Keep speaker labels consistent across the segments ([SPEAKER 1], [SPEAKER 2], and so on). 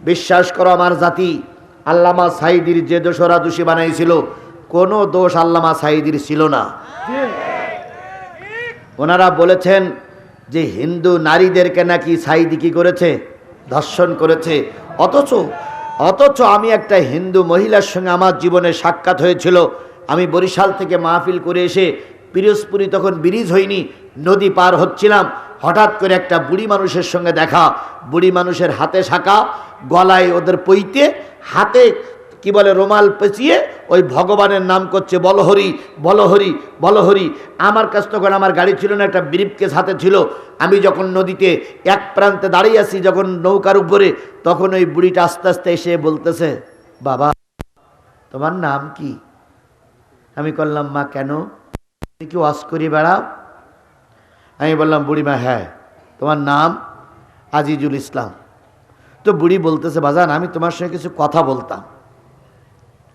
[SPEAKER 1] বিশ্বাস করো আমার জাতি আল্লামা সাঈদীর যে দোষরা দোষী বানাইছিল, কোনো দোষ আল্লামা সাঈদীর ছিল না। ওনারা বলেছেন যে হিন্দু নারীদেরকে নাকি সাঈদী কি করেছে, ধর্ষণ করেছে। অথচ আমি একটা হিন্দু মহিলার সঙ্গে আমার জীবনে সাক্ষাৎ হয়েছিল। আমি বরিশাল থেকে মাহফিল করে এসে পিরোজপুরি, তখন ব্রিজ হয়নি, নদী পার হচ্ছিলাম, হঠাৎ করে একটা বুড়ি মানুষের সঙ্গে দেখা। বুড়ি মানুষের হাতে শাঁখা, গলায় ওদের পইতে, হাতে কি বলে রুমাল পেঁচিয়ে ওই ভগবানের নাম করছে, বলহরি বলহরি বলহরি। আমার কাছ তখন আমার গাড়ি ছিল না, একটা ব্রিফকেস হাতে ছিল। আমি যখন নদীতে এক প্রান্তে দাঁড়িয়ে আছি, যখন নৌকার উপরে, তখন ওই বুড়িটা আস্তে আস্তে এসে বলতেছে, বাবা তোমার নাম কি? আমি বললাম, মা কেন, তুমি কি ওয়াজ করি বেড়াও? আমি বললাম, বুড়িমা হ্যাঁ। তোমার নাম? আজিজুল ইসলাম। তো বুড়ি বলতেছে, বাজান আমি তোমার সঙ্গে কিছু কথা বলতাম।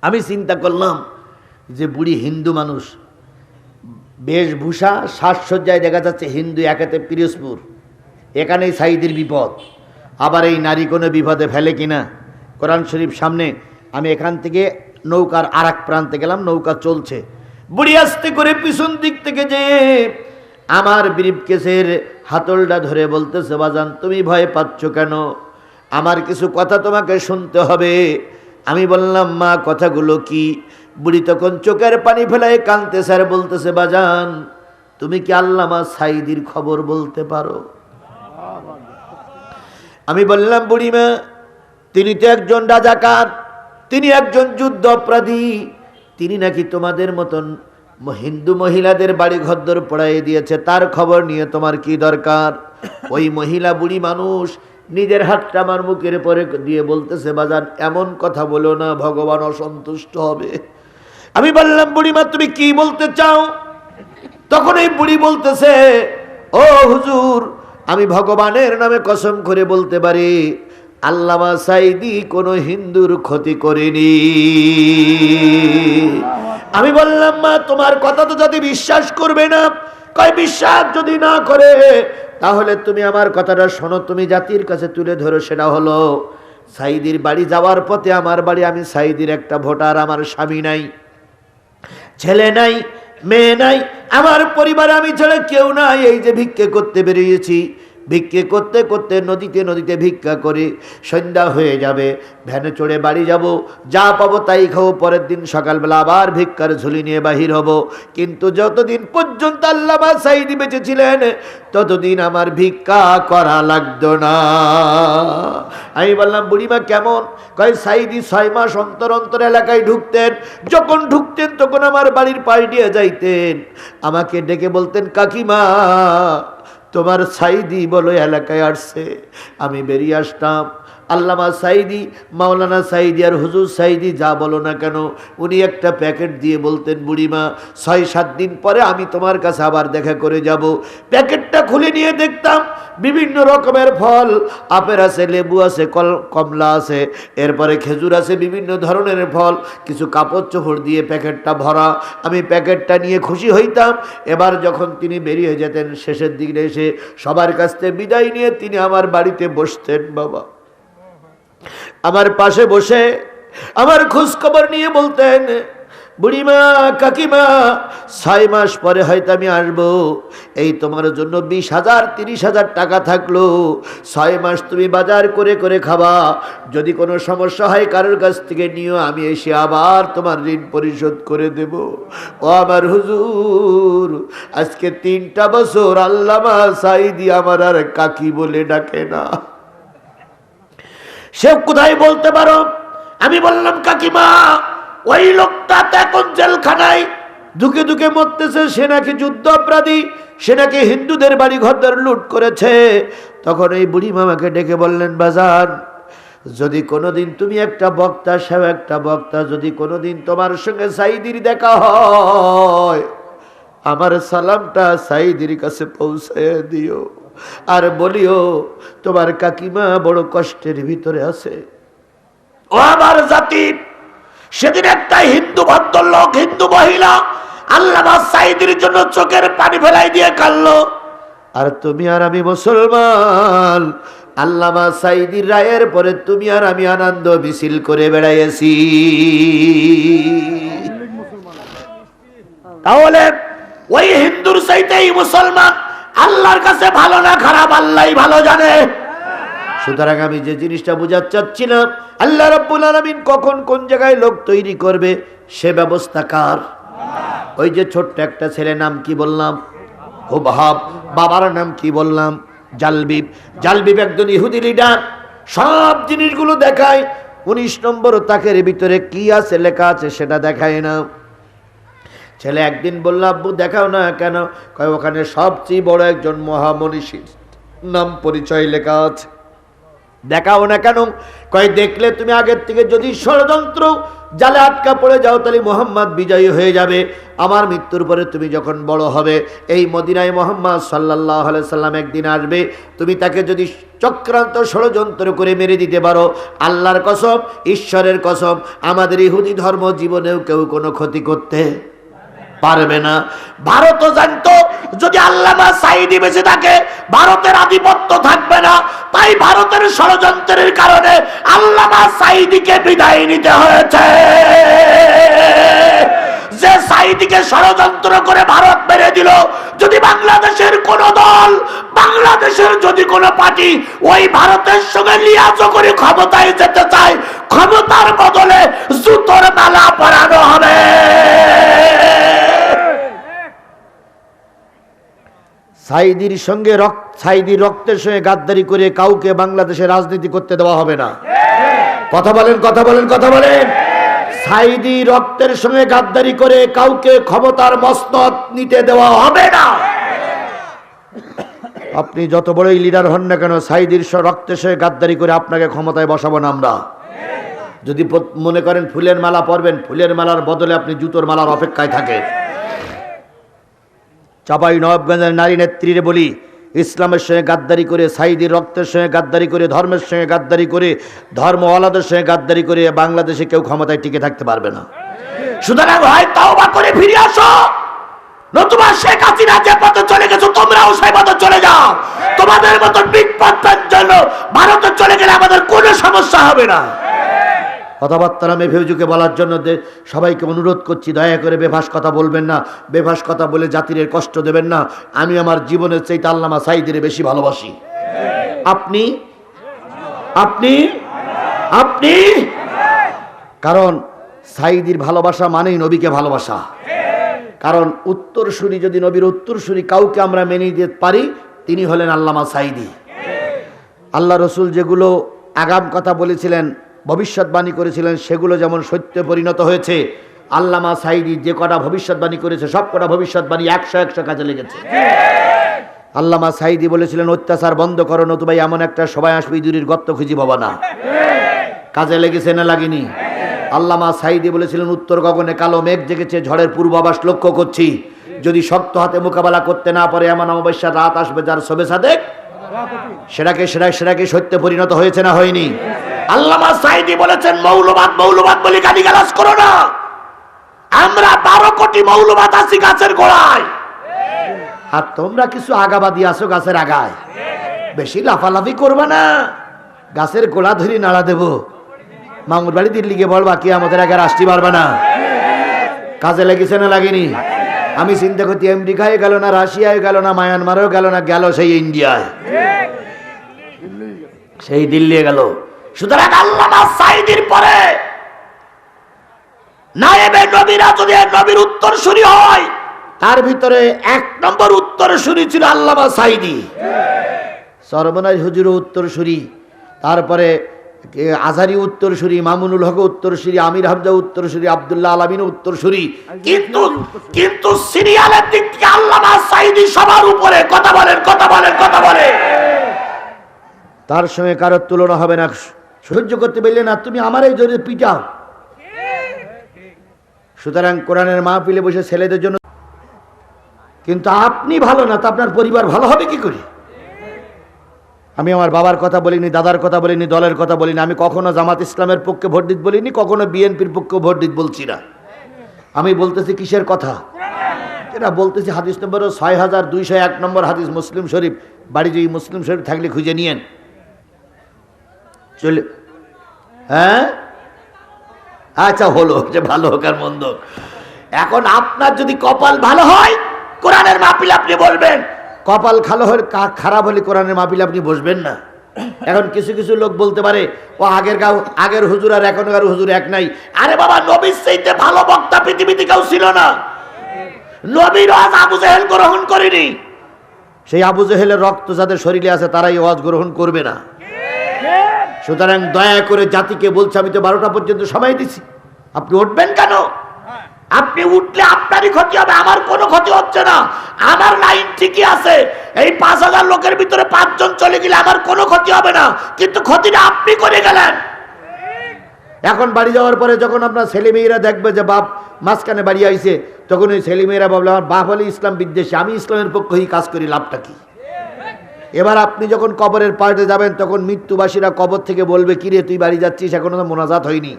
[SPEAKER 1] আমি চিন্তা করলাম যে বুড়ি হিন্দু মানুষ, বেশভূষা সাজসজ্জায় দেখা যাচ্ছে হিন্দু, একেতে পিরোজপুর, এখানেই সাঈদীর বিপদ, আবার এই নারী কোনো বিপদে ফেলে কিনা। কোরআন শরীফ সামনে, আমি এখান থেকে নৌকার আর এক প্রান্তে গেলাম, নৌকা চলছে। বুড়ি আস্তে করে পিছন দিক থেকে যে আমার ব্রিফকেসের হাতলটা ধরে বলতেছে, বাজান তুমি ভয় পাচ্ছ কেন? আমার কিছু কথা তোমাকে শুনতে হবে। আমি বললাম, মা কথাগুলো কি? বুড়ি তখন চোখের পানি ফেলায় কাঁদতেছে আর বলতেছে, বাজান তুমি কি আল্লামা সাঈদীর খবর বলতে পারো? আমি বললাম, বুড়িমা তিনি তো একজন রাজাকার, তিনি একজন যুদ্ধ অপরাধী, তিনি নাকি তোমাদের মতন হিন্দু মহিলাদের বাড়ি ঘরদোর পড়াই দিয়েছে, তার খবর নিয়ে তোমার কি দরকার? ওই মহিলা বুড়ি মানুষ নিজের হাতটা আমার মুখের পরে দিয়ে বলতেছে, বাজান এমন কথা বলো না, ভগবান অসন্তুষ্ট হবে। আমি বললাম, বুড়িমা তুমি কি বলতে চাও? তখন এই বুড়ি বলতেছে, ও হুজুর আমি ভগবানের নামে কসম করে বলতে পারি আল্লামা সাঈদী কোনো হিন্দুর ক্ষতি করেনি। আমি বললাম, মা তোমার কথা তো যদি বিশ্বাস করবে না। কয় বিশ্বাস যদি না করে তাহলে তুমি আমার কথাটা শোনো, তুমি জাতির কাছে তুলে ধরো। সেটা হলো সাঈদীর বাড়ি যাওয়ার পথে আমার বাড়ি, আমি সাঈদীর একটা ভোটার, আমার স্বামী নাই, ছেলে নাই, মেয়ে নাই, আমার পরিবারে আমি ছেড়ে কেউ নাই। এই যে ভিক্ষে করতে বেরিয়েছি, ভিক্ষে করতে করতে নদীতে নদীতে ভিক্ষা করে সন্ধ্যা হয়ে যাবে, ভ্যানে চড়ে বাড়ি যাব, যা পাবো তাই খাবো, পরের দিন সকালবেলা আবার ভিক্ষার ঝুলি নিয়ে বাহির হব। কিন্তু যতদিন পর্যন্ত আল্লামা সাঈদী বেঁচে ছিলেন ততদিন আমার ভিক্ষা করা লাগতো না। আমি বললাম, বুড়িমা কেমন? কয় সাঈদী 6 মাস অন্তর অন্তর এলাকায় ঢুকতেন, যখন ঢুকতেন তখন আমার বাড়ির পাশ দিয়ে যাইতেন, আমাকে ডেকে বলতেন, কাকিমা তোমার সাঈদী বলো এলাকায় আসছে। আমি বেরিয়ে আসতাম। আল্লামা সাঈদী, মাওলানা সাঈদী আর হুজুর সাঈদী যা বলো না কেন, উনি একটা প্যাকেট দিয়ে বলতেন, বুড়িমা 6-7 দিন পরে আমি তোমার কাছে আবার দেখা করে যাব। প্যাকেটটা খুলে নিয়ে দেখতাম বিভিন্ন রকমের ফল, আপেল আছে, লেবু আছে, কমলা আছে, এরপরে খেজুর আছে, বিভিন্ন ধরনের ফল, কিছু কাপড় চোপড় দিয়ে প্যাকেটটা ভরা। আমি প্যাকেটটা নিয়ে খুশি হইতাম। এবার যখন তিনি বেরিয়ে যেতেন শেষের দিকে এসে সবার কাছ থেকে বিদায় নিয়ে তিনি আমার বাড়িতে বসতেন, বাবা আমার পাশে বসে আমার খোঁজ খবর নিয়ে বলতেন, বুড়িমা কাকিমা 6 মাস পরে হয়তো আমি আসবো, এই তোমার জন্য 20,000 30,000 টাকা থাকলো, 6 মাস তুমি বাজার করে করে খাবা, যদি কোনো সমস্যা হয় কারোর কাছ থেকে নিও, আমি এসে আবার তোমার ঋণ পরিশোধ করে দেব। ও আমার হুজুর, আজকে 3টা বছর আল্লামা সাঈদী আমার আর কাকি বলে ডাকে না। সে কোথায় বলতে পারো? আমি বললাম, কাকিমা ওই লোকটা তো এখন জেলখানায় ধুকে ধুকে মরতেছে, সে নাকি যুদ্ধ অপরাধী, সে নাকি হিন্দুদের বাড়ি ঘরদর লুট করেছে। তখন এই বুড়ি মামাকে ডেকে বললেন, বাজান যদি কোনোদিন তুমি একটা বক্তা, সেও একটা বক্তা, যদি কোনোদিন তোমার সঙ্গে সাঈদীর দেখা হয় আমার সালামটা সাঈদীর কাছে পৌঁছায় দিও, আর বলিও তোমার কাকিমা বড় কষ্টের ভিতরে আছে। ও আমার জাতি, সেদিন একটা হিন্দু ভদ্রলোক, হিন্দু মহিলা আল্লামা সাঈদীর জন্য চোখের পানি ফেলাই দিয়ে কাঁদলো, আর তুমি আর আমি মুসলমান আল্লামা সাঈদীর রায়ের পরে তুমি আর আমি আনন্দ মিছিল করে বেড়াইছি। তাহলে ওই হিন্দুর চাইতেই মুসলমান আল্লাহর কাছে ভালো না খারাপ আল্লাহই ভালো জানে। সুতরাং আমি যে জিনিসটা বোঝাতে চাচ্ছিলাম, আল্লাহ রাব্বুল আলামিন কখন কোন জায়গায় লোক তৈরি করবে সে ব্যবস্থা কার? ওই যে ছোট্ট একটা ছেলে, নাম কি বললাম? হুবহাব। বাবার নাম কি বললাম? জালবিব। জালবিব একজন ইহুদি লিডার, সব জিনিসগুলো দেখায়, 19 নম্বর তাকের ভিতরে কি আছে লেখা আছে সেটা দেখায় না। ছেলে একদিন বলল, আব্বু দেখাও না কেন? কয় ওখানে সবচেয়ে বড় একজন মহামনীষীর নাম পরিচয় লেখা আছে। দেখাও না কেন? কয় দেখলে তুমি আগের থেকে যদি ষড়যন্ত্র জালে আটকা পড়ে যাও তাহলে মোহাম্মদ বিজয়ী হয়ে যাবে। আমার মৃত্যুর পরে তুমি যখন বড় হবে এই মদিনায় মোহাম্মদ সাল্লাল্লাহু আলাইহি সাল্লাম একদিন আসবে, তুমি তাকে যদি চক্রান্ত ষড়যন্ত্র করে মেরে দিতে পারো, আল্লাহর কসম, ঈশ্বরের কসম, আমাদের ইহুদি ধর্ম জীবনেও কেউ কোনো ক্ষতি করতে পারবে না। ভারতও জানতো যদি আল্লামা সাঈদী বেঁচে থাকে ভারতের আধিপত্য থাকবে না, তাই ভারতের ষড়যন্ত্রের কারণে আল্লামা সাঈদীকে বিদায় নিতে হয়েছে। যে সাঈদীকে ষড়যন্ত্র করে ভারত মেরে দিল, যদি বাংলাদেশের কোন দল, বাংলাদেশের যদি কোনো পার্টি ওই ভারতের সঙ্গে লিয়াজ করে ক্ষমতায় যেতে চায়, ক্ষমতার বদলে জুতোর মালা পরানো হবে। সাঈদীর সঙ্গে সাঈদীর রক্তের সঙ্গে গাদ্দারি করে কাউকে বাংলাদেশে রাজনীতি করতে দেওয়া হবে না। কথা বলেন, কথা বলেন, কথা বলেন। সাঈদী রক্তের সঙ্গে গাদ্দারি করে কাউকে ক্ষমতার মসনদ নিতে দেওয়া হবে না। আপনি যত বড়ই লিডার হন না কেন, সাঈদীর রক্তের সঙ্গে গাদ্দারি করে আপনাকে ক্ষমতায় বসাবো না আমরা। যদি মনে করেন ফুলের মালা পরবেন, ফুলের মালার বদলে আপনি জুতোর মালার অপেক্ষায় থাকেন। চাপাই নবাবগঞ্জের নারী নেত্রীরে বলি, ইসলামের সঙ্গে গাদ্দারি করে, সাঈদীর রক্তের সঙ্গে গাদ্দারি করে, ধর্মের সঙ্গে গাদ্দারি করে, ধর্মওয়ালাদের সঙ্গে গাদ্দারি করে বাংলাদেশে কেউ ক্ষমতায় টিকে থাকতে পারবে না। সুতরাং হয় তওবা করে ফিরে আসো, নতুবা শেখ হাসিনা যে পথে চলে গেছো তোমরাও সেই পথে চলে যাও। তোমাদের মতো বিপদের জন্য ভারতে চলে গেলে আমাদের কোনো সমস্যা হবে না। কথাবার্তা আমি ভেউজুকে বলার জন্য সবাইকে অনুরোধ করছি, দয়া করে বেভাস কথা বলবেন না, বেভাস কথা বলে জাতির কষ্ট দেবেন না। আমি আমার জীবনের চাইতে আল্লামা সাঈদীরে বেশি ভালোবাসি। আপনি আপনি আপনি কারণ সাঈদীর ভালোবাসা মানেই নবীকে ভালোবাসা। কারণ উত্তরসূরি, যদি নবীর উত্তরসূরি কাউকে আমরা মেনে নিতে পারি তিনি হলেন আল্লামা সাঈদী। আল্লাহ রসুল যেগুলো আগাম কথা বলেছিলেন, ভবিষ্যৎবাণী করেছিলেন, সেগুলো যেমন সত্য পরিণত হয়েছে, আল্লামা সাঈদী যে কটা ভবিষ্যৎবাণী করেছে সব কটা ভবিষ্যৎবাণী 100 কাজে লেগেছে। আল্লামা সাঈদী বলেছিলেন, অত্যাচার বন্ধ করো, নতুবা এমন একটা সবাই আসবে ইঁদুরের গর্ত খুঁজি পাবা না। কাজে লেগেছে না লাগেনি? আল্লামা সাঈদী বলেছিলেন, উত্তর গগনে কালো মেঘ জেগেছে, ঝড়ের পূর্বাভাস লক্ষ্য করছি, যদি শক্ত হাতে মোকাবেলা করতে না পারে এমন অমাবস্যার রাত আসবে যার শোভে সাদেক, সেটাকে সত্য পরিণত হয়েছে না হয়নি? আল্লামা সাঈদী বলেছেন, মৌলবাদ মৌলবাদ বলে গালিগালাজ করো না, আমরা 12 কোটি মৌলবাদ আছি গাছের গোড়ায়, আর তোমরা কিছু আগাবাদী আছো গাছের আগায়, বেশি লাফালাফি করবা না, গাছের গোড়া ধরে নাড়া দেবো, মামুর বাড়ি দিল্লিকে বলবা কি আমাদের আগে আসতে পারবা না। কাজে লেগেছে না লাগেনি? আমি চিন্তা করছি আমেরিকায় গেল না, রাশিয়ায় গেল না, মায়ানমারেও গেল না, গেল সেই ইন্ডিয়ায়, সেই দিল্লি গেল। সুতরাং আল্লামা সাঈদীর পরে নায়েবে নবীরা যদি নবীর উত্তরসূরি হয়, তার ভিতরে 1 নম্বর উত্তরসূরি ছিল আল্লামা সাঈদী। সরবনাজ হুজুর উত্তরসূরি, তারপরে আজহারি উত্তরসূরি, মামুনুল হক উত্তরসূরি, আমির হামজা উত্তরসূরি, আব্দুল্লাহ আলামিন উত্তরসূরি, কিন্তু সিরিয়ালের দিক থেকে আল্লামা সাঈদী সবার উপরে। কথা বলেন, কথা বলেন, কথা বলেন। তার সঙ্গে কারোর তুলনা হবে না। সহ্য করতে পারলে না তুমি আমার এই জোরে পিটাও। সুতরাং কোরআনের মাহফিলে বসে ছেলেদের জন্য, কিন্তু আপনি ভালো না তো আপনার পরিবার ভালো হবে কি করে? আমি আমার বাবার কথা বলিনি, দাদার কথা বলিনি, দলের কথা বলিনি, আমি কখনো জামাত ইসলামের পক্ষে ভোট দিতে বলিনি, কখনো বিএনপির পক্ষে ভোট দিতে বলছি না। আমি বলতেছি কিসের কথা? এটা বলতেছি হাদিস নম্বর 6201 নম্বর হাদিস, মুসলিম শরীফ। বাড়ি যদি মুসলিম শরীফ থাকলে খুঁজে নিয়েন। চলে, হ্যাঁ আচ্ছা হলো, যে ভালো হোক আর মন্দ। এখন আপনার যদি কপাল ভালো হয় কোরআনের মাহফিল আপনি বলবেন, কপাল খারাপ হলে কোরআনের মাহফিল আপনি বসবেন না। এখন কিছু কিছু লোক বলতে পারে ও আগের হুজুর আর এখনকার হুজুর এক নাই। আরে বাবা, নবীর চাইতে ভালো বক্তা পৃথিবীতে কেউ ছিল না। নবীর ওয়াজ আবু জেহেল গ্রহণ করেনি, সেই আবু জেহেলের রক্ত যাদের শরীরে আছে তারাই ওয়াজ গ্রহণ করবে না। সুতরাং দয়া করে জাতিকে বলছে, আমি তো 12টা পর্যন্ত সময় দিছি, আপনি উঠবেন কেন? আপনি উঠলে আপনারই ক্ষতি হবে, আমার কোনো ক্ষতি হচ্ছে না। আমার লাইন ঠিকই আছে, এই 5000 লোকের ভিতরে 5 জন চলে গেলে আমার কোনো ক্ষতি হবে না, কিন্তু ক্ষতিটা আপনি করে গেলেন। এখন বাড়ি যাওয়ার পরে যখন আপনার ছেলেমেয়েরা দেখবে যে বাপ মাঝখানে বাড়ি আইছে, তখন ওই ছেলেমেয়েরা ভাবলে আমার বাপ হলে ইসলাম বিদ্বেষী, আমি ইসলামের পক্ষেই কাজ করি, লাভটা কি? এবার আপনি যখন কবরের পাড়ে যাবেন তখন মৃত্যুবাসীরা কবর থেকে বলবে, কিরে তুই বাড়ি যাচ্ছিস, এখনো তো মোনাজাত হয়নি,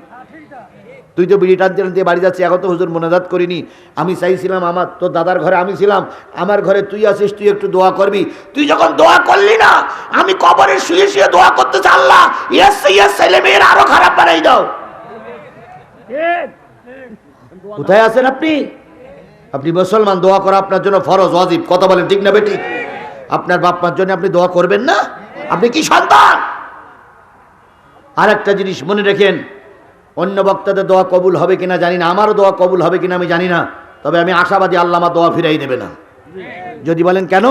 [SPEAKER 1] তুই তো বিড়ি টানতে টানতে বাড়ি যাচ্ছিস, এখন তো হুজুর মোনাজাত করিনি। আমি চাইছিলাম আমার তোর দাদার ঘরে আমি ছিলাম, আমার ঘরে তুই আছিস, তুই একটু দোয়া করবি। তুই যখন দোয়া করলি না, আমি কবরে শুয়ে শুয়ে দোয়া করতে চাল্লা, ছেলে মেয়ের আরো খারাপ বানাই দাও। কোথায় আছেন আপনি? আপনি মুসলমান, দোয়া করা আপনার জন্য ফরজ, ওয়াজিব। কথা বলেন ঠিক না বেঠিক? আপনার বাপ মার জন্য আপনি দোয়া করবেন না? আপনি কি সন্তান? আর একটা জিনিস মনে রাখেন, অন্য বক্তাদের দোয়া কবুল হবে কিনা জানি না, আমারও দোয়া কবুল হবে কিনা আমি জানি না, তবে আমি আশাবাদী আল্লাহ আমার দোয়া ফিরাই দেবে না। যদি বলেন কেন,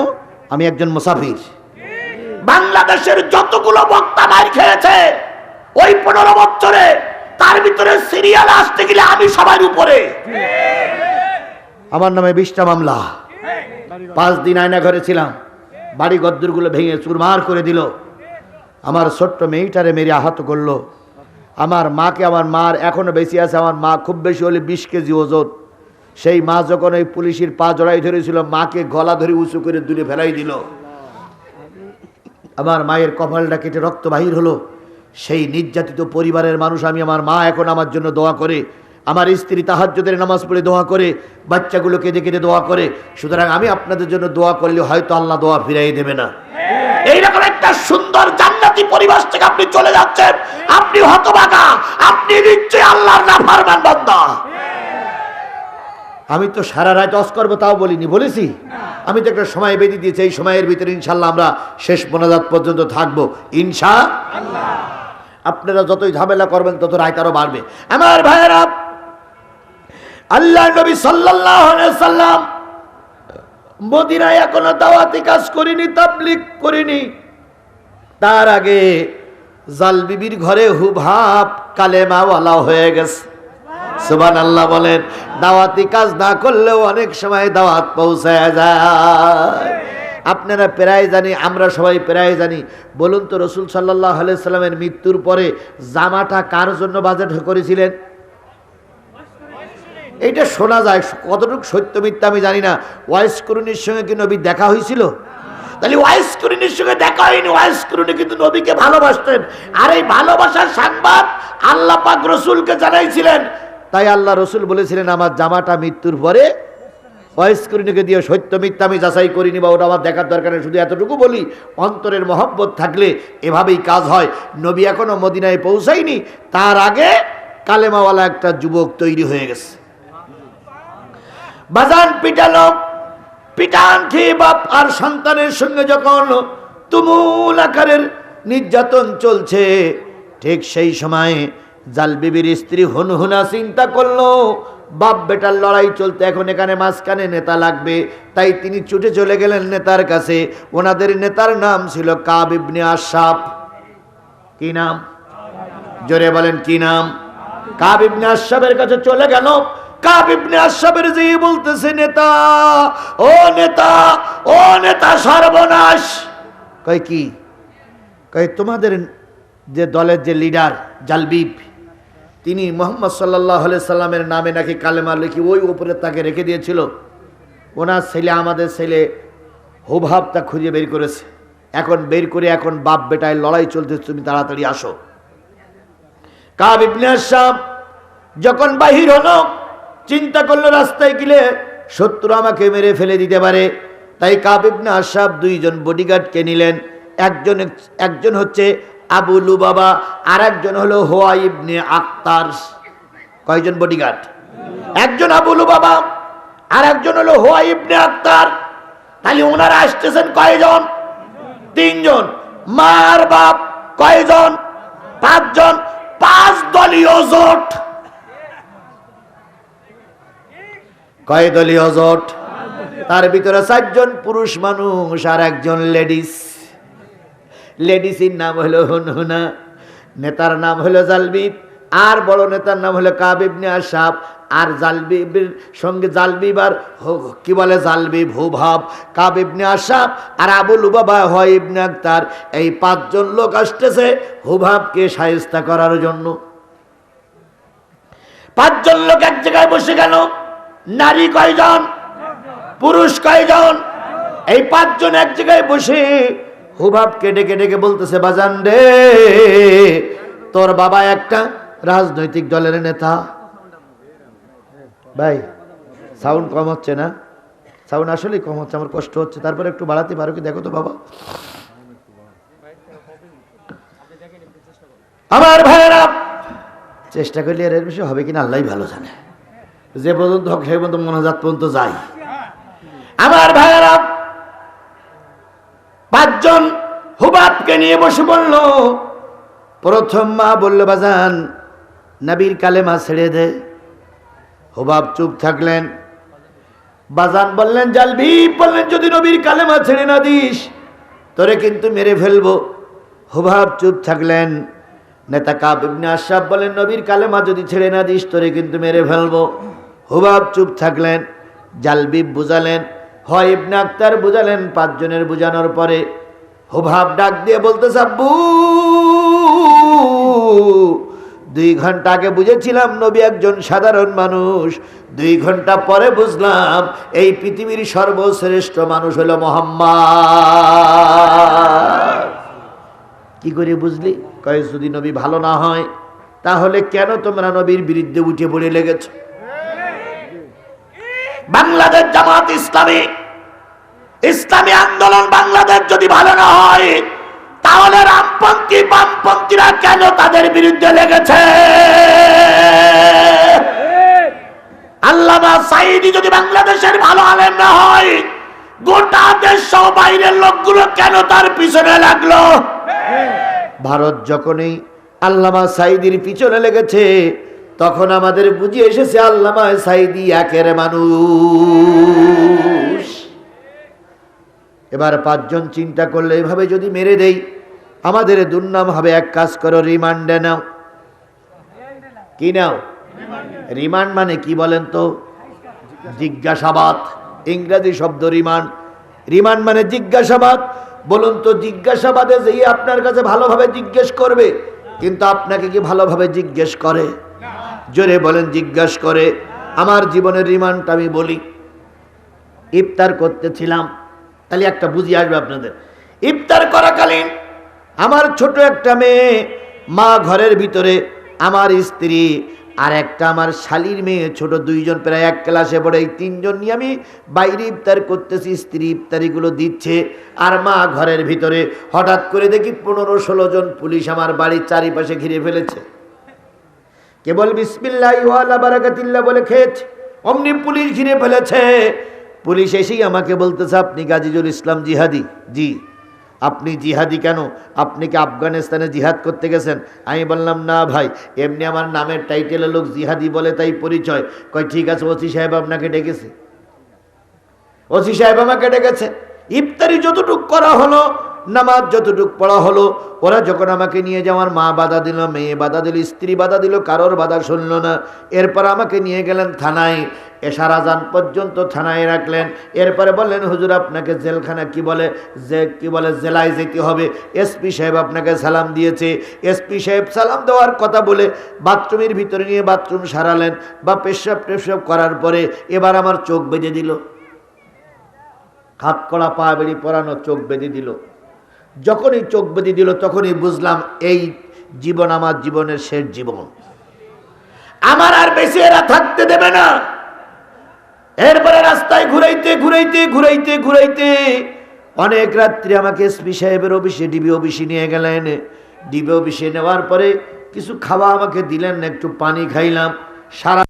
[SPEAKER 1] আমি একজন মুসাফির। বাংলাদেশের যতগুলো বক্তা মার খেয়েছে ওই 15 বছরে, তার ভিতরে সিরিয়াল আসতে গেলে আমি সবার উপরে। আমার নামে 20টা মামলা, 5 দিন আয়না ঘরে ছিলাম, বাড়ি গদ্দুরগুলো ভেঙে চুরমার করে দিল, আমার ছোট্ট মেয়েটারে মেরে আহত করলো, আমার মাকে, আমার মার এখনো বেশি আছে, আমার মা খুব বেশি হলে 20 কেজি ওজন। সেই মা যখন ওই পুলিশের পা জড়াই ধরেছিল, মাকে গলা ধরে উঁচু করে দূরে ফেলাই দিল, আমার মায়ের কপালটা কেটে রক্ত বাহির হলো। সেই নির্যাতিত পরিবারের মানুষ আমি, আমার মা এখন আমার জন্য দোয়া করে, আমার স্ত্রী তাহাজ্জুদের নামাজ পড়ে দোয়া করে, বাচ্চাগুলো কেঁদে কেঁদে দোয়া করে। সুতরাং আমি আপনাদের জন্য দোয়া করলে হয়তো আল্লাহ দোয়া ফিরাই দেবে না। এইরকম একটা সুন্দর জান্নাতি পরিবেশ থেকে আপনি চলে যাচ্ছেন, আপনি হতভাগা, আপনি নিশ্চয়ই আল্লাহর নাফরমান বান্দা। আমি তো সারা রাত ওয়াজ করবো তাও বলিনি, বলেছি? আমি তো একটা সময় বেঁধে দিয়েছি, এই সময়ের ভিতরে ইনশাল্লাহ আমরা শেষ মোনাজাত পর্যন্ত থাকবো ইনশাআল্লাহ। আপনারা যতই ঝামেলা করবেন তত রায় আরো বাড়বে। আমার ভাইয়েরা, আল্লাহ নবী সাল্লাল্লাহু আলাইহি সাল্লাম মদিনায় এখনো দাওয়াতি কাজ করিনি, তাবলীগ করিনি। তার আগে জাল বিবির ঘরে হুবহাব কালেমাওয়ালা হয়ে গেছে। সুবহানাল্লাহ বলেন। দাওয়াতি কাজ না করলেও অনেক সময় দাওয়াত পৌঁছায় যায়। আপনারা প্রায় জানি, আমরা সবাই প্রায় জানি। বলুন তো, রাসূল সাল্লাল্লাহু আলাইহি সাল্লামের মৃত্যুর পরে জামাটা কার জন্য বাজেট করেছিলেন? এইটা শোনা যায়, কতটুকু সত্য মিথ্যা আমি জানি না। ওয়াইস করুনির সঙ্গে কি নবী দেখা হয়েছিল? তাহলে ওয়াইস করুনির সঙ্গে দেখা হয়নি, ওয়াইস করুনি কিন্তু নবীকে ভালোবাসতেন। আর এই ভালোবাসার সংবাদ আল্লাহ পাক রসুলকে জানাইছিলেন। তাই আল্লাহ রসুল বলেছিলেন, আমার জামাটা মৃত্যুর পরে ওয়াইস করুনিকে দিয়ে, সত্য মিথ্যা আমি যাচাই করিনি বা ওটা আমার দেখার দরকার নেই। শুধু এতটুকু বলি, অন্তরের মহব্বত থাকলে এভাবেই কাজ হয়। নবী এখনো মদিনায় পৌঁছায়নি, তার আগে কালেমাওয়ালা একটা যুবক তৈরি হয়ে গেছে। বাজান পিটালো, পিটান খেয়ে বাপ আর সন্তানের সঙ্গে যখন তুমুল আকারের নির্যাতন চলছে, ঠিক সেই সময় জাল বিবির স্ত্রী হুনহুনা চিন্তা করলো, বাপ বেটার লড়াই চলতে, এখন এখানে মাঝখানে নেতা লাগবে। তাই তিনি ছুটে চলে গেলেন নেতার কাছে। ওনাদের নেতার নাম ছিল কাব ইবনে আশরাফ। কি নাম? জোরে বলেন, কি নাম? কাব ইবনে আশরাফের কাছে চলে গেল। কাব ইবনে আশরাফের যে বলতেছে, নেতা, ও নেতা, ও নেতা, সর্বনাশ। কয় কি? কয় তোমাদের যে দলের যে লিডার জালবিব, তিনি মুহাম্মদ সাল্লাল্লাহু আলাইহি সাল্লামের নামে নাকি কালেমা লিখি ওই উপরে তাকে রেখে দিয়েছিল। ওনার ছেলে, আমাদের ছেলে হুবহাবটা খুঁজে বের করেছে। এখন বের করে এখন বাপ বেটায় লড়াই চলতেছে, তুমি তাড়াতাড়ি আসো। কাব ইবনে আশরাফ যখন বাহির হলো, চিন্তা করলো রাস্তায় গেলে শত্রু আমাকে মেরে ফেলে দিতে পারে। তাই কাব ইবনে আশরাফ 2 জন বডিগার্ডকে নিলেন। একজন হচ্ছে আবু লুবাবা, আর একজন হলো হুয়া ইবনে আখতার। কয়জন বডিগার্ড? একজন আবু লুবাবা, আর একজন হলো হুয়া ইবনে আখতার। তাহলে ওনারা আসতেছেন কয়জন? তিনজন। মার বাপ কয়জন? পাঁচজন। 5 দলীয় জোট। কয় দলীয় জোট? তার ভিতরে 4 জন পুরুষ মানুষ আর একজন লেডিস। লেডিসের নাম হলো হুনহুনা, নেতার নাম হলো জালবিব, আর বড় নেতার নাম হলো কাব ইবনে আশরাফ। আর জালবিবের সঙ্গে জালবিব আর কি বলে জালবিব হুভাব, কাব ইবনে আশরাফ আর আবু লুবাবা হুয়া ইবনে আখতার। এই 5 জন লোক আসতেছে হুভাবকে শায়েস্তা করার জন্য। 5 জন লোক এক জায়গায় বসে গেল। নারী কয়জন? পুরুষ কয়জন? এই 5 জন এক জায়গায় বসে হুভাবকে ডেকে ডেকে বলতেছে, বাজান রে, তোর বাবা একটা রাজনৈতিক দলের নেতা। ভাই সাউন্ড কম হচ্ছে না? সাউন্ড আসলেই কম হচ্ছে, আমার কষ্ট হচ্ছে। তারপরে একটু বাড়াতে পারো কি? দেখো তো বাবা। আমার ভাইয়েরা, চেষ্টা করলে এর বেশি হবে কিনা আল্লাহই ভালো জানে। যে পর্যন্ত হোক সেই পর্যন্ত মোনাজাত পর্যন্ত যাই। আমার ভাইয়েরা, 5 জন হুবাবকে নিয়ে বসে বলল। প্রথম মা বলল, বাজান নবীর কালেমা ছেড়ে দে। হুবাব চুপ থাকলেন। বাজান বললেন, জালবিব বললেন, যদি নবীর কালেমা ছেড়ে না দিস তোরে কিন্তু মেরে ফেলবো। হুবাব চুপ থাকলেন। নেতা কাব ইবনে আশরাফ বলেন, নবীর কালেমা যদি ছেড়ে না দিস তোরে কিন্তু মেরে ফেলবো। হুবাব চুপ থাকলেন। জালবিব বুঝালেন, হুয়া ইবনে আখতার বুঝালেন। 5 জনের বুঝানোর পরে হুবাব ডাক দিয়ে বলতেছে, আব্বু 2 ঘন্টা আগে বুঝেছিলাম নবী একজন সাধারণ মানুষ, 2 ঘন্টা পরে বুঝলাম এই পৃথিবীর সর্বশ্রেষ্ঠ মানুষ হলো মুহাম্মদ। কি করে বুঝলি? কয়, যদি নবী ভালো না হয় তাহলে কেন তোমরা নবীর বিরুদ্ধে উঠে পড়ে লেগেছ? বাংলাদেশ জামাত ইসলামী, ইসলামী আন্দোলন বাংলাদেশ যদি ভালো না হয় তাহলে রামপন্থী বামপন্থীরা কেন তাদের বিরুদ্ধে লেগেছে? আল্লামা সাঈদী যদি বাংলাদেশের ভালো আলেম না হয়, গোটা দেশ সহ বাইরের লোকগুলো কেন তার পিছনে লাগলো? ভারত যখনই আল্লামা সাঈদীর পিছনে লেগেছে তখন আমাদের বুঝে এসেছে আল্লামা সাঈদী একের মানুষ। এবার 5 জন চিন্তা করলে, এভাবে যদি মেরে দেই আমাদের দুর্নাম হবে। এক কাজ করো, রিমান্ডে নাও। কি নাও? রিমান্ড মানে কি বলেন তো? জিজ্ঞাসাবাদ, ইংরেজি শব্দ রিমান্ড। রিমান্ড মানে জিজ্ঞাসাবাদ। বলুন তো, জিজ্ঞাসাবাদে যে আপনার কাছে ভালোভাবে জিজ্ঞেস করবে, কিন্তু আপনাকে কি ভালোভাবে জিজ্ঞেস করে? জোরে বলেন, জিজ্ঞাসা করে। আমার জীবনের রিমান্ডটা আমি বলি। ইফতার করতেছিলাম, তাহলে একটা বুঝিয়ে আসবে আপনাদের। ইফতার করাকালীন আমার ছোট একটা মেয়ে, মা ঘরের ভিতরে, আমার স্ত্রী আর একটা আমার শালীর মেয়ে, ছোট 2 জন, প্রায় 1 ক্লাসে পড়ে। এই 3 জন নিয়ে আমি বাইরে ইফতার করতেছি। স্ত্রী ইফতারিগুলো দিচ্ছে আর মা ঘরের ভিতরে। হঠাৎ করে দেখি 15-16 জন পুলিশ আমার বাড়ির চারিপাশে ঘিরে ফেলেছে। কেবল বিসমিল্লাহি ওয়া আলা বারাকাতিল্লাহ বলে খেয়েছে, অমনি পুলিশ ঘিরে ফেলেছে। পুলিশ এসেই আমাকে বলতেছে, আপনি গাজীজুল ইসলাম জিহাদি? জি। আপনি জিহাদি কেন? আপনি কি আফগানিস্তানে জিহাদ করতে গেছেন? আমি বললাম, না ভাই, এমনি আমার নামের টাইটেলে লোক জিহাদি বলে তাই পরিচয়। কয়, ঠিক আছে, ওসি সাহেব আপনাকে ডেকেছে। ওসি সাহেব আমাকে ডেকেছে। ইফতারি যতটুক করা হলো, নামাজ যতটুক পড়া হলো, ওরা যখন আমাকে নিয়ে যাওয়ার, মা বাধা দিল, মেয়ে বাধা দিল, স্ত্রী বাধা দিল, কারোর বাধা শুনল না। এরপর আমাকে নিয়ে গেলেন থানায়। এশার আজান পর্যন্ত থানায় রাখলেন। এরপরে বললেন, হুজুর আপনাকে জেলখানা কি বলে জেলায় যেতে হবে। এসপি সাহেব আপনাকে সালাম দিয়েছে। এসপি সাহেব সালাম দেওয়ার কথা বলে বাথরুমের ভিতরে নিয়ে বাথরুম সারালেন, বা পেশাব করার পরে এবার আমার চোখ বেঁধে দিল। হাত কড়া পা বেড়ি পরানো, চোখ বেঁধে দিল। যখনই চোখ বেঁধে দিল তখনই বুঝলাম এই জীবন আমার জীবনের শেষ জীবন, আমার আর বেশি এরা থাকতে দেবে না। এরপরে রাস্তায় ঘুরাইতে অনেক রাত্রি আমাকে এসপি সাহেবের অফিসে, ডিবি অফিসে নিয়ে গেলেন। ডিবেও বিষে নেওয়ার পরে কিছু খাওয়া আমাকে দিলেন না, একটু পানি খাইলাম। সারা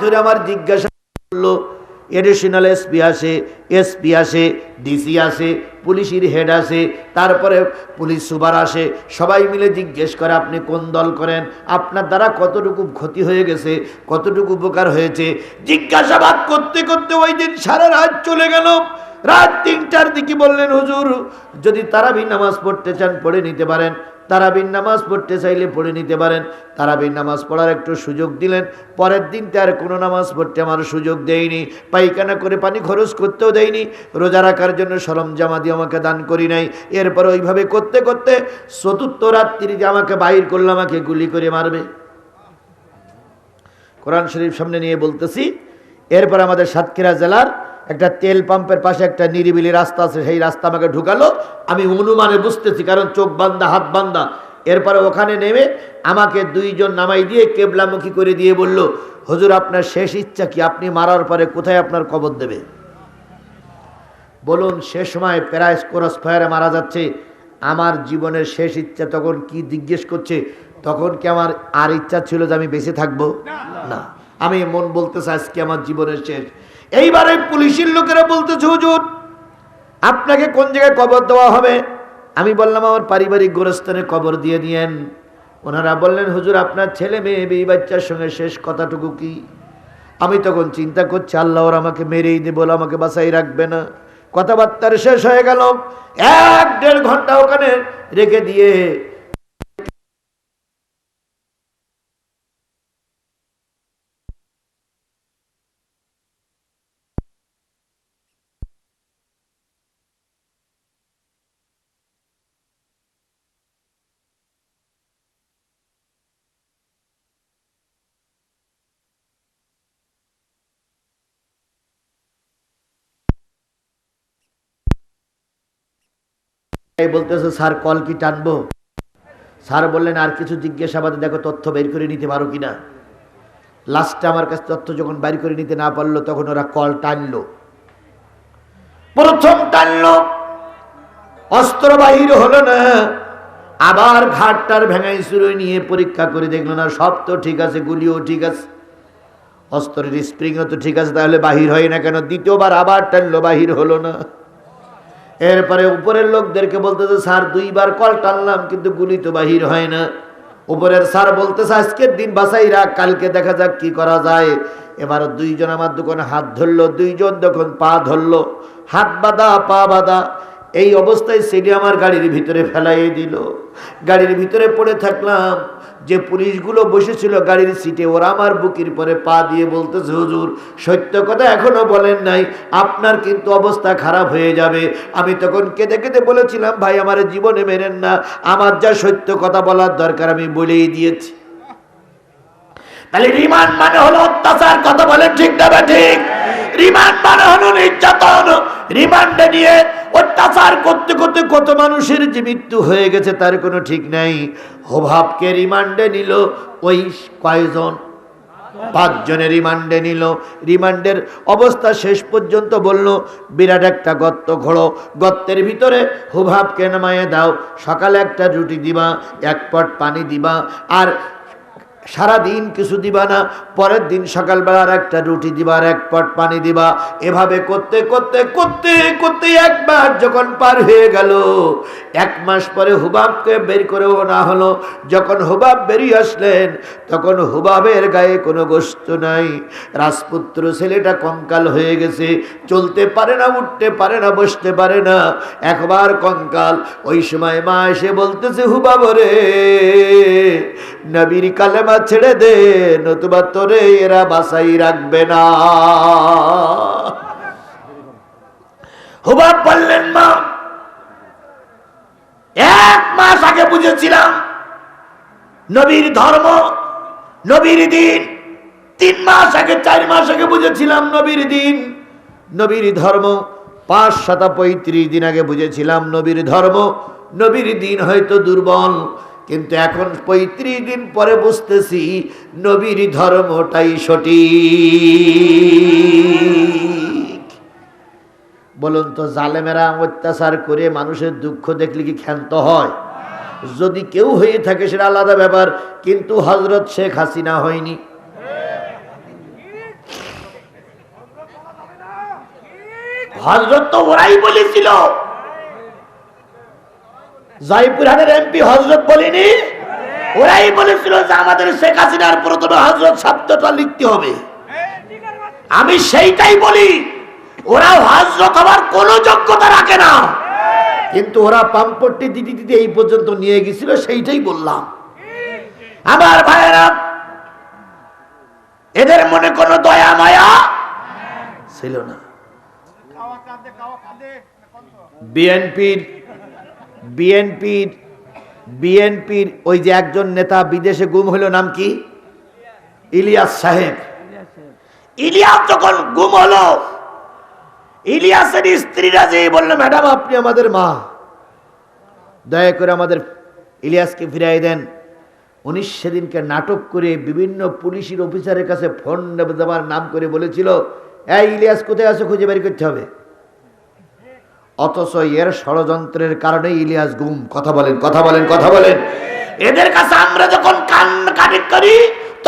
[SPEAKER 1] ধরে আমার জিজ্ঞাসা করলো, এডিশনাল এসপি আসে, এসপি আসে, ডিসি আসে, পুলিশের হেড আসে, তারপরে পুলিশ সুপার আসে, সবাই মিলে জিজ্ঞেস করে আপনি কোন দল করেন, আপনার দ্বারা কতটুকু ক্ষতি হয়ে গেছে, কতটুকু উপকার হয়েছে। জিজ্ঞাসাবাদ করতে করতে ওই দিন সারা রাত চলে গেল। রাত 3টার দিকে বললেন, হুজুর যদি তারাবি নামাজ পড়তে চান পড়ে নিতে পারেন, তারাবির নামাজ পড়তে চাইলে পড়ে নিতে পারেন। তারাবির নামাজ পড়ার একটু সুযোগ দিলেন। পরের দিনতে আর কোনো নামাজ পড়তে আমার সুযোগ দেয়নি, পায়খানা করে পানি খরচ করতেও দেয়নি, রোজা রাখার জন্য সরঞ্জাম দিয়ে আমাকে দান করি নাই। এরপর ওইভাবে করতে করতে চতুর্থ রাত্রি যে আমাকে বাহির করলো, আমাকে গুলি করে মারবে। কোরআন শরীফ সামনে নিয়ে বলতেছি। এরপর আমাদের সাতক্ষীরা জেলার একটা তেল পাম্পের পাশে একটা নিরিবিলি রাস্তা আছে, সেই রাস্তা আমাকে ঢুকালো। আমি অনুমানে বুঝতেছি, কারণ চোখ বান্ধা হাত বান্ধা। এরপরে ওখানে নেমে আমাকে 2 জন নামাই দিয়ে কেবলামুখী করে দিয়ে বলল, হুজুর আপনার শেষ ইচ্ছা কি? আপনি মারার পরে কোথায় আপনার কবর দেবে বলুন? সে সময় প্রায় ক্রস ফায়ারে মারা যাচ্ছে। আমার জীবনের শেষ ইচ্ছা তখন কি জিজ্ঞেস করছে? তখন কি আমার আর ইচ্ছা ছিল যে আমি বেঁচে থাকবো? না, আমি মন বলতেছে আজকে আমার জীবনের শেষ। এইবারে পুলিশের লোকেরা বলতেছে, হুজুর আপনাকে কোন জায়গায় কবর দেওয়া হবে? আমি বললাম আমার পারিবারিক গোরস্থানে কবর দিয়ে দিয়েন। ওনারা বললেন, হুজুর আপনার ছেলে মেয়ে বিবি বাচ্চার সঙ্গে শেষ কথাটুকু কি? আমি তখন চিন্তা করছি, আল্লাহ ওরা আমাকে মেরেই দেবে, আমাকে বাঁচাই রাখবে না। কথাবার্তার শেষ হয়ে গেল। 1-1.5 ঘন্টা ওখানে রেখে দিয়ে বলতেছে, স্যার কল কি টানবো? স্যার বললেন আর কিছু জিজ্ঞাসাবাদে দেখো তথ্য বের করে নিতে পারো কিনা। লাস্টে আমার কাছে তথ্য যখন বের করে নিতে না পারলো, তখন ওরা কল টানলো। প্রথম টানলো, অস্ত্র বাহির হলো না। আবার ঘাটটার ভেঙাই চুরোই নিয়ে পরীক্ষা করে দেখলো না, সব তো ঠিক আছে, গুলিও ঠিক আছে, অস্ত্রের স্প্রিংও তো ঠিক আছে, তাহলে বাহির হয় না কেন? দ্বিতীয়বার আবার টানলো, বাহির হলো না। এরপরে উপরের লোকদেরকে বলতেছে, স্যার 2 বার কল টানলাম কিন্তু গুলি তো বাহির হয় না। উপরের স্যার বলতেছে, আজকের দিন বাসাই রাখ, কালকে দেখা যাক কি করা যায়। এবার 2 জন আমার দোকানে হাত ধরলো, 2 জন তখন পা ধরলো, হাত বাঁধা পা বাঁধা। এই অবস্থায় সেটি আমার গাড়ির ভিতরে ফেলাই দিল। গাড়ির ভিতরে পড়ে থাকলাম। যে পুলিশগুলো বসেছিল গাড়ির সিটে, ওরা আমার বুকের পরে পা দিয়ে বলতেছে, হুজুর সত্য কথা এখনো বলেন নাই, আপনার কিন্তু অবস্থা খারাপ হয়ে যাবে। আমি তখন কেঁদে কেঁদে বলেছিলাম, ভাই আমার জীবনে মেনেন না, আমার যা সত্য কথা বলার দরকার আমি বলেই দিয়েছি। তাহলে রিমান্ড মানে হলো অত্যাচার, কথা বলেন ঠিক না ঠিক? রিমান্ড মানে হলো নির্যাতন। রিমান্ডে নিয়ে অত্যাচার করতে করতে কত মানুষের যে মৃত্যু হয়ে গেছে তার কোনো ঠিক নাই। হোভাবকে রিমান্ডে নিল ওই কয়জন? 5 জনের রিমান্ডে নিল। রিমান্ডের অবস্থা শেষ পর্যন্ত বলল, বিরাট একটা গর্ত ঘোড়ো, গর্তের ভিতরে হোভাবকে নামায়ে দাও, সকালে একটা রুটি দিবা, 1 পট পানি দিবা, আর সারাদিন কিছু দিবা না, পরের দিন সকালবেলা আর একটা রুটি দিবা আর 1 পট পানি দিবা। এভাবে করতে করতে করতে করতে 1 মাস যখন পার হয়ে গেল, 1 মাস পরে হুবাবকে বের করেও না হলো। যখন হুবাব বেরিয়ে আসলেন, তখন হুবাবের গায়ে কোনো গোশত নাই। রাজপুত্র ছেলেটা কঙ্কাল হয়ে গেছে, চলতে পারে না, উঠতে পারে না, বসতে পারে না, একবার কঙ্কাল। ওই সময় মা এসে বলতেছে, হুবাব রে, নবীর কালেমা ছেড়ে দে, নতুবা তোরে এরা বাসাই রাখবে না। হুবাব বললেন, মা 1 মাস আগে বুঝেছিলাম নবীর ধর্ম, নবীর দিন। 3 মাস আগে, 4 মাস আগে বুঝেছিলাম নবীর দিন, নবীর ধর্ম। 5-35 দিন আগে বুঝেছিলাম নবীর ধর্ম, নবীর দিন হয়তো দুর্বল, কিন্তু এখন 35 দিন পরে বুঝতেছি নবীর ধর্মটাই সঠিক। বলুন তো, জালেমেরা অত্যাচার করে মানুষের দুঃখ দেখলে কি ক্ষান্ত হয়? যদি কেউ হয়ে থাকে সেটা আলাদা ব্যাপার, কিন্তু হযরত শেখ হাসিনা হয়নি। হযরত তো ওরাই বলেছিল, জয়পুরহাটের এমপি হযরত বলেনি, ওরাই বলেছিল যে আমাদের শেখ হাসিনার প্রথমে হযরত শব্দটা লিখতে হবে। আমি সেইটাই বলি, ওরা হযরত হওয়ার কোনো যোগ্যতা রাখে না, কিন্তু ওরা পাম্পট্টি দিতে দিতে এই পর্যন্ত নিয়ে গেছিল, সেইটাই বললাম। আমার ভাইয়েরা, এদের মনে কোনো দয়া মায়া ছিল না। বিএনপির ওই যে একজন নেতা বিদেশে গুম হলো, নাম কি? ইলিয়াস সাহেব। ইলিয়াস যখন গুম হলো, ইলিয়াসের স্ত্রীরা যে বলল, ম্যাডাম আপনি আমাদের মা, দয়া করে আমাদের ইলিয়াসকে ফিরিয়ে দেন। উনি সেদিনকে নাটক করে বিভিন্ন পুলিশের অফিসারের কাছে ফোন দেওয়ার নাম করে বলেছিল, এই ইলিয়াস কোথায় আছে খুঁজে বের করতে হবে। অথচ এর ষড়যন্ত্রের কারণে ইলিয়াস গুম। কথা বলেন, কথা বলেন, কথা বলেন। এদের কাছে আমরা যখন কানেক্ট করি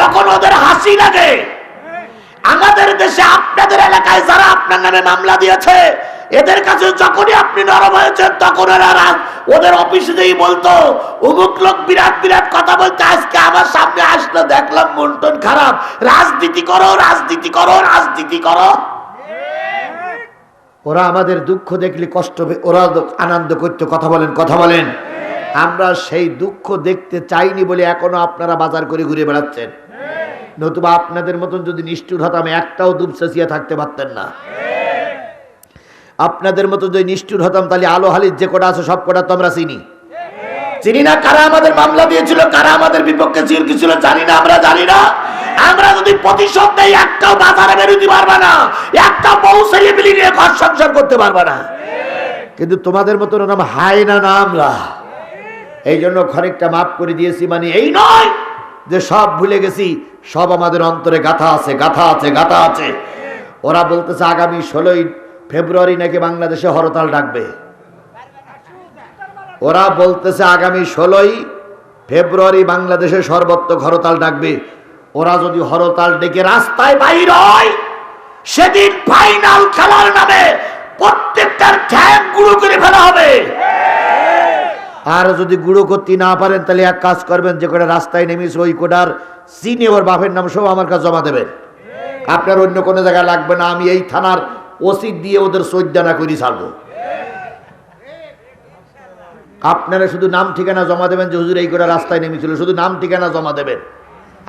[SPEAKER 1] তখন ওদের হাসি লাগে। আমাদের দেশে আপনাদের এলাকায় যারা আপনার নামে মামলা দিয়েছে, এদের কাছে যখনই আপনি নরম হয়েছেন তখন ওদের অফিসে যেই বলতো, অমুক লোক বিরাট বিরাট কথা বলতে, আজকে আমার সামনে আসলো, দেখলাম মন টন খারাপ, রাজনীতি করো, রাজনীতি করো, রাজনীতি করো। ওরা আমাদের দুঃখ দেখলে কষ্ট, ওরা আনন্দ করতে। কথা বলেন, কথা বলেন। আমরা সেই দুঃখ দেখতে চাইনি বলে এখনো আপনারা বাজার করে ঘুরে বেড়াচ্ছেন। নতুবা আপনাদের মতন যদি নিষ্ঠুর হতাম, একটাও দুধ চেঁচিয়ে থাকতে পারতেন না। আপনাদের মতো যদি নিষ্ঠুর হতাম, তাহলে আলো হালির যে কটা আছে সব কটা তো আমরা চিনি না। কারা আমাদের মামলা দিয়েছিল, কারা আমাদের বিপক্ষে ছিল জানি না, আমরা জানি না। আমরা যদি প্রতিশোধ নেই, একটাও বাজারে বেরোতে পারবা না, একটা বউ ছেলে মিলিয়ে নিয়ে ঘর সংসার করতে পারবা না। কিন্তু তোমাদের মতন নাম হাই না আমরা, এই জন্য খানিকটা মাফ করে দিয়েছি। মানে এই নয় যে সব ভুলে গেছি, সব আমাদের অন্তরে গাথা আছে, গাথা আছে, গাথা আছে। ওরা বলতেছে আগামী 16ই ফেব্রুয়ারি নাকি বাংলাদেশে হরতাল ডাকবে। ওরা বলতেছে আগামী 16ই ফেব্রুয়ারি বাংলাদেশে সর্বত্র হরতাল ডাকবে। ওরা যদি হরতাল ডেকে রাস্তায় বাইর হয়, সেদিন ফাইনাল খেলার নামে প্রত্যেকটার ঠ্যাং গুঁড়ো করে ফেলা হবে। আর যদি গুঁড়ো করতে না পারেন, তাহলে এক কাজ করবেন, যে কটা রাস্তায় নেমেছে ওই কোটার চিনি ওর বাপের নাম সব আমার কাছে জমা দেবেন। আপনার অন্য কোনো জায়গায় লাগবে না, আমি এই থানার ওসি দিয়ে ওদের সৈদ্যানা করে ছাড়বো। আপনারা শুধু নাম ঠিকানা জমা দেবেন যে হুজুর এই কোটা রাস্তায় নেমেছিল, শুধু নাম ঠিকানা জমা দেবেন,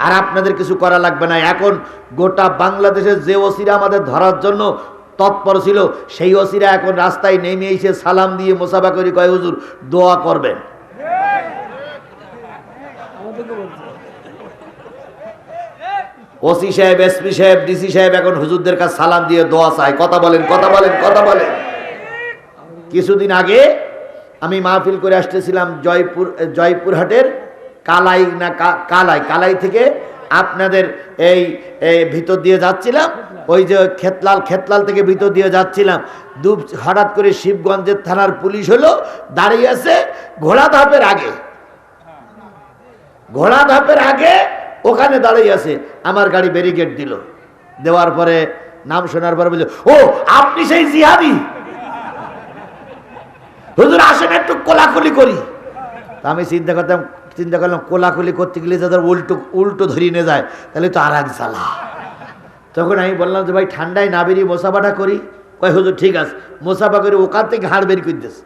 [SPEAKER 1] আর আপনাদের কিছু করা লাগবে না। এখন গোটা বাংলাদেশের যে ওসিরা আমাদের ধরার জন্য তৎপর ছিল, সেই ওসিরা এখন রাস্তায় নেমে এসে সালাম দিয়ে মোসাফা করে কয় হুজুর দোয়া করবেন। ওসি সাহেব, এসপি সাহেব, ডিসি সাহেব এখন হুজুরদের কাছে সালাম দিয়ে দোয়া চায়। কথা বলেন, কথা বলেন, কথা বলেন। কিছুদিন আগে আমি মাহফিল করে আসতেছিলাম জয়পুরহাটের কালাই থেকে আপনাদের এই ভিতর দিয়ে যাচ্ছিলাম, ওই যে খেতলাল থেকে ভিতর দিয়ে যাচ্ছিলাম। হঠাৎ করে শিবগঞ্জের থানার পুলিশ হলো, দাঁড়িয়ে আছে ঘোড়াধাপের আগে ওখানে দাঁড়িয়ে আছে। আমার গাড়ি ব্যারিকেড দিল, দেওয়ার পরে নাম শোনার পরে বলছে, ও আপনি সেই জিহাদি, হুজুর আসেন একটু কোলাকুলি করি। তা আমি চিন্তা করলাম কোলাকুলি করতে গেলে যাদের উল্টো ধরিয়ে নিয়ে যায়, তাহলে তো আর এক জ্বালা। তখন আমি বললাম যে ভাই ঠান্ডায় না বেরিয়ে মোসাফাটা করি। কয় হুজুর ঠিক আছে, মোসাফা করে ওখান থেকে ঘাড় বের করতেছে,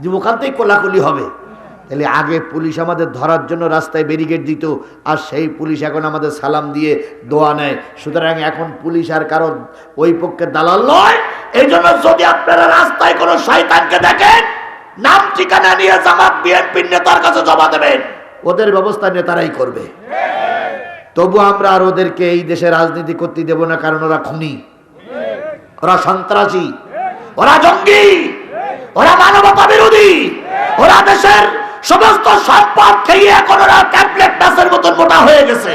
[SPEAKER 1] যে ওখান থেকে কোলাকুলি হবে। তাহলে আগে পুলিশ আমাদের ধরার জন্য রাস্তায় ব্যারিকেড দিত, আর সেই পুলিশ এখন আমাদের সালাম দিয়ে দোয়া নেয়। সুতরাং এখন পুলিশ আর কারণ ওই পক্ষে দালাল নয়। এই জন্য যদি আপনারা রাস্তায় কোনো শয়তানকে দেখেন, নাম ঠিকানা নিয়ে জামাত বিএনপির নেতার কাছে জমা দেবেন, ওদের ব্যবস্থা নেতারাই করবে। তবু আমরা আর ওদেরকে এই দেশে রাজনীতি করতে দেব না, কারণ ওরা খুনি, ওরা সন্ত্রাসী, ওরা জঙ্গি, ওরা মানবতা বিরোধী, ওরা দেশের সমস্ত সম্পদ খেয়ে এখন ওরা ট্যাবলেট নাসের মতন মোটা হয়ে গেছে।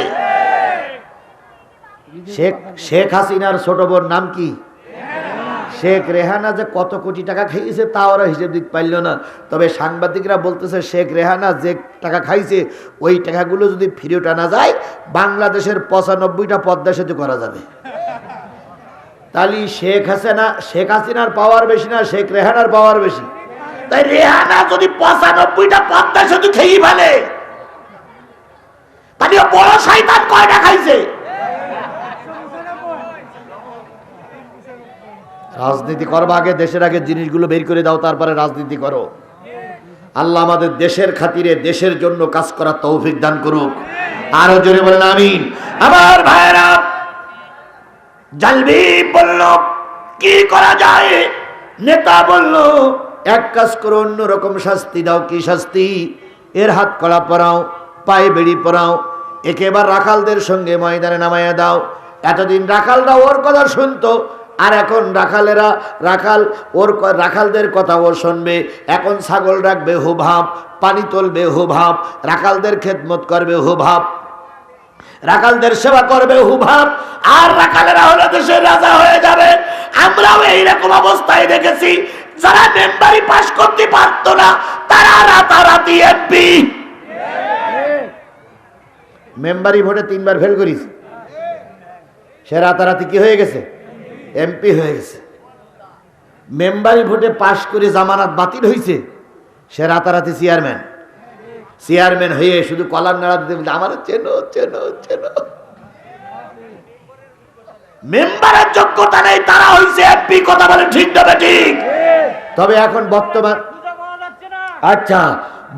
[SPEAKER 1] শেখ হাসিনার ছোট বোন নাম কি? শেখ রেহানা যে কত কোটি টাকা খাইয়েছে তা ওরা হিসেব দিতে পারল না। তবে সাংবাদিকরা বলতেছে শেখ রেহানা যে টাকা খাইছে ওই টাকাগুলো যদি ফেরত আনা যায় বাংলাদেশের 95টা পদ্মা সেতু করা যাবে। তাহলে শেখ হাসিনার পাওয়ার বেশি না শেখ রেহানার পাওয়ার বেশি? তাই রেহানা যদি 95টা পদ্মা সেতু খেয়ে ফেলে তাহলে বড় শয়তান কয়টা খাইছে? রাজনীতি করবা আগে, দেশের আগে জিনিসগুলো বের করে দাও, তারপরে রাজনীতি করো। আল্লাহ আমাদের দেশের খাতিরে দেশের জন্য কাজ করার তৌফিক দান করুক। আরো জোরে বলেন আমিন। আমার ভাইরা, জালবি বলল কি করা যায়? নেতা বলল এক কাজ করো, অন্যরকম শাস্তি দাও। কি শাস্তি? এর হাত কড়া পরাও, পায়ে বেড়ি পরাও, একেবারে রাখালদের সঙ্গে ময়দানে নামাইয়া দাও। এতদিন রাখালরা ওর কথা শুনতো, আর এখন রাখালদের কথা ও শুনবে। এখন ছাগল রাখবে হুভাব, পানি তুলবে হুভাব, রাখালদের খেদমত করবে হুভাব, রাখালদের সেবা করবে হুভাব, আর রাখালেরা হলো দেশের রাজা হয়ে যাবে। আমরাও এইরকম অবস্থায় দেখেছি, যারা মেম্বারি পাস করতে পারতো না তারা রাতারাতি এমপি। মেম্বারি ভোটে 3বার ফেল করিস, সে রাতারাতি কি হয়ে গেছে? এমপি হয়ে গেছে। মেম্বারি ভোটে পাশ করে জামানত বাতিল হয়েছে, সে রাতারাতি চেয়ারম্যান হয়ে শুধু কলার নাড়া দিতে বলছে আমার চেনো চেনো চেনো। মেম্বারের যোগ্যতা নেই, তারা হয়েছে এমপি। কথা বলে ঠিক না ঠিক? তবে এখন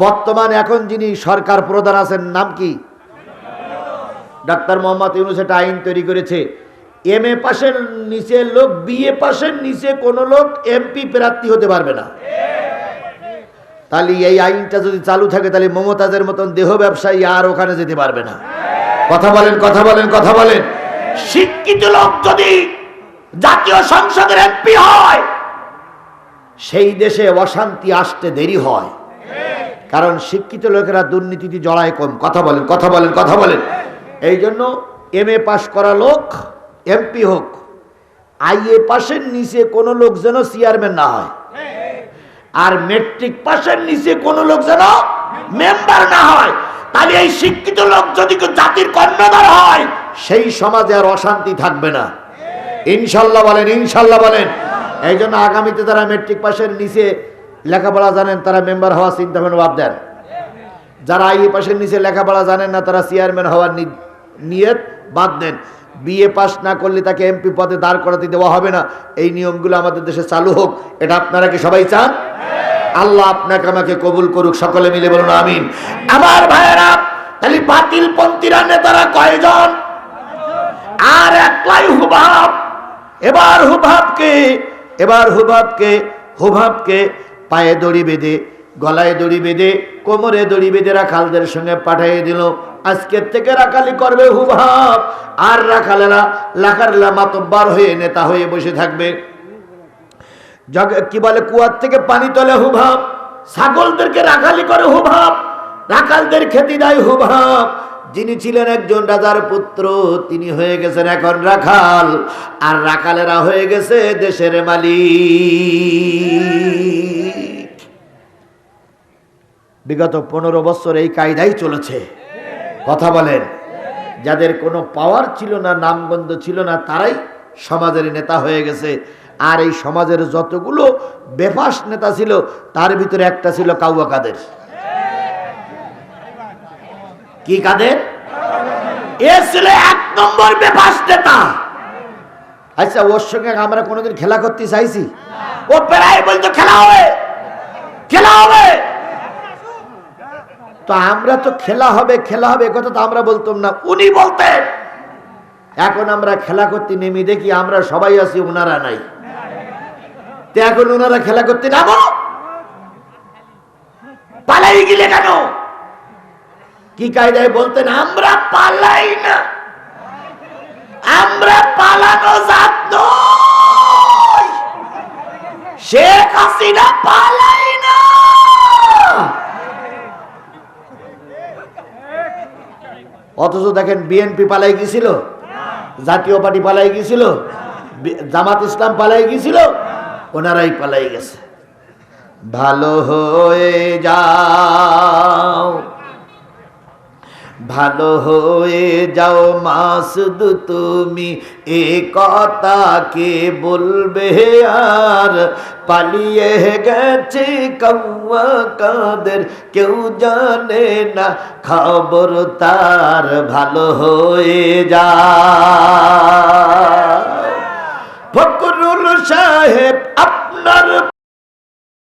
[SPEAKER 1] বর্তমান এখন যিনি সরকার প্রধান আছেন নাম কি? ডাক্তার মোহাম্মদ ইউনূস একটা আইন তৈরি করেছে, MA পাশের নিচে লোক, BA পাশের নিচে কোন লোক এমপি প্রার্থী হতে পারবে না। তাহলে এই আইনটা যদি চালু থাকে তাহলে মমতাজের মতন দেহ ব্যবসায়ী আর ওখানে যেতে পারবে না। কথা বলেন কথা বলেন কথা বলেন। শিক্ষিত লোক যদি জাতীয় সংসদের এমপি হয়, সেই দেশে অশান্তি আসতে দেরি হয়, কারণ শিক্ষিত লোকেরা দুর্নীতিতে জড়ায় কম। কথা বলেন কথা বলেন কথা বলেন। এই জন্য MA পাশ করা লোক এমপি হোক, IA পাশের নিচে কোন লোক যেন চেয়ারম্যান না হয়, আর মেট্রিক পাশের নিচে কোন লোক যেন মেম্বার না হয়। তাহলে এই শিক্ষিত লোক যদি জাতির কর্ণধার হয়, সেই সমাজে আর অশান্তি থাকবে না। ইনশাল্লাহ বলেন, ইনশাল্লাহ বলেন। এই জন্য আগামীতে তারা মেট্রিক পাশের নিচে লেখাপড়া জানেন তারা মেম্বার হওয়ার চিন্তা ভাবনা বাদ দেন। যারা IA পাশের নিচে লেখাপড়া জানেন না তারা চেয়ারম্যান হওয়ার নিয়ত বাদ দেন। BA পাস না করলে তাকে এমপি পদে দাঁড় করাতে দেওয়া হবে না। এই নিয়মগুলো আমাদের দেশে চালু হোক, এটা আপনারা কি সবাই চান? আল্লাহ আপনাকে আমাকে কবুল করুক, সকলে মিলে বলুন আমিন। আমার ভাইয়েরা, তাহলে বাতিলপন্থীরা নেতারা কয়জন? আর একলাই হুভাব। এবার হুভাবকে পায়ে দড়ি বেঁধে, গলায় দড়ি বেঁধে, কোমরে দড়ি বেঁধে রাখালদের সঙ্গে পাঠিয়ে দিল। আজকের থেকে রাখালি করবে হুভাব, আর রাখালেরা মাতব্বার হয়ে নেতা হয়ে বসে থাকবে। কি বলে, কুয়ার থেকে পানি তোলে হুভাব, ছাগলদেরকে রাখালি করে হুভাব, রাখালদের খেতে দেয় হুভাব। যিনি ছিলেন একজন রাজার পুত্র, তিনি হয়ে গেছেন এখন রাখাল, আর রাখালেরা হয়ে গেছে দেশের মালিক। বিগত 15 বছর এই কায়দাই চলেছে। কথা বলেন। যাদের কোনো পাওয়ার ছিল না, নামগন্ধ ছিল না, তারাই সমাজের নেতা হয়ে গেছে। আর এই সমাজের যতগুলো বেফাস নেতা ছিল, তার ভিতরে একটা ছিল কাউয়া কাদের। কি কাদের? এ ছিল 1 নম্বর বেফাস নেতা। আচ্ছা, ওর সঙ্গে আমরা কোনোদিন খেলা করতে চাইছি? ও প্রায় বলতো খেলা হবে, খেলা হবে। তো আমরা তো খেলা হবে কথা তো আমরা বলতাম না, উনি বলতেন। এখন আমরা খেলা করতে নেমে দেখি আমরা সবাই আছি, ওনারা নাই। তো এখন ওনারা খেলা করতে নামো, পালাই গেলে কেন? কি কায়দায় বলতেন? আমরা পালাই না, আমরা পালানো জাত নই। শেখ হাসিনা পালাই না। অথচ দেখেন বিএনপি পালাই গিয়েছিল, জাতীয় পার্টি পালাই গিয়েছিল, জামাত ইসলাম পালাই গিয়েছিল, ওনারাই পালাই গেছে। ভালো হয়ে যাও, ভালো হয়ে যাও মাসুদ তুমি, এ কথা কে বলবে আর? পালিয়ে গেছে কৌয়া কাদের, কেউ জানে না খবর তার। ভালো হয়ে যাও। ফখরুল সাহেব আপনার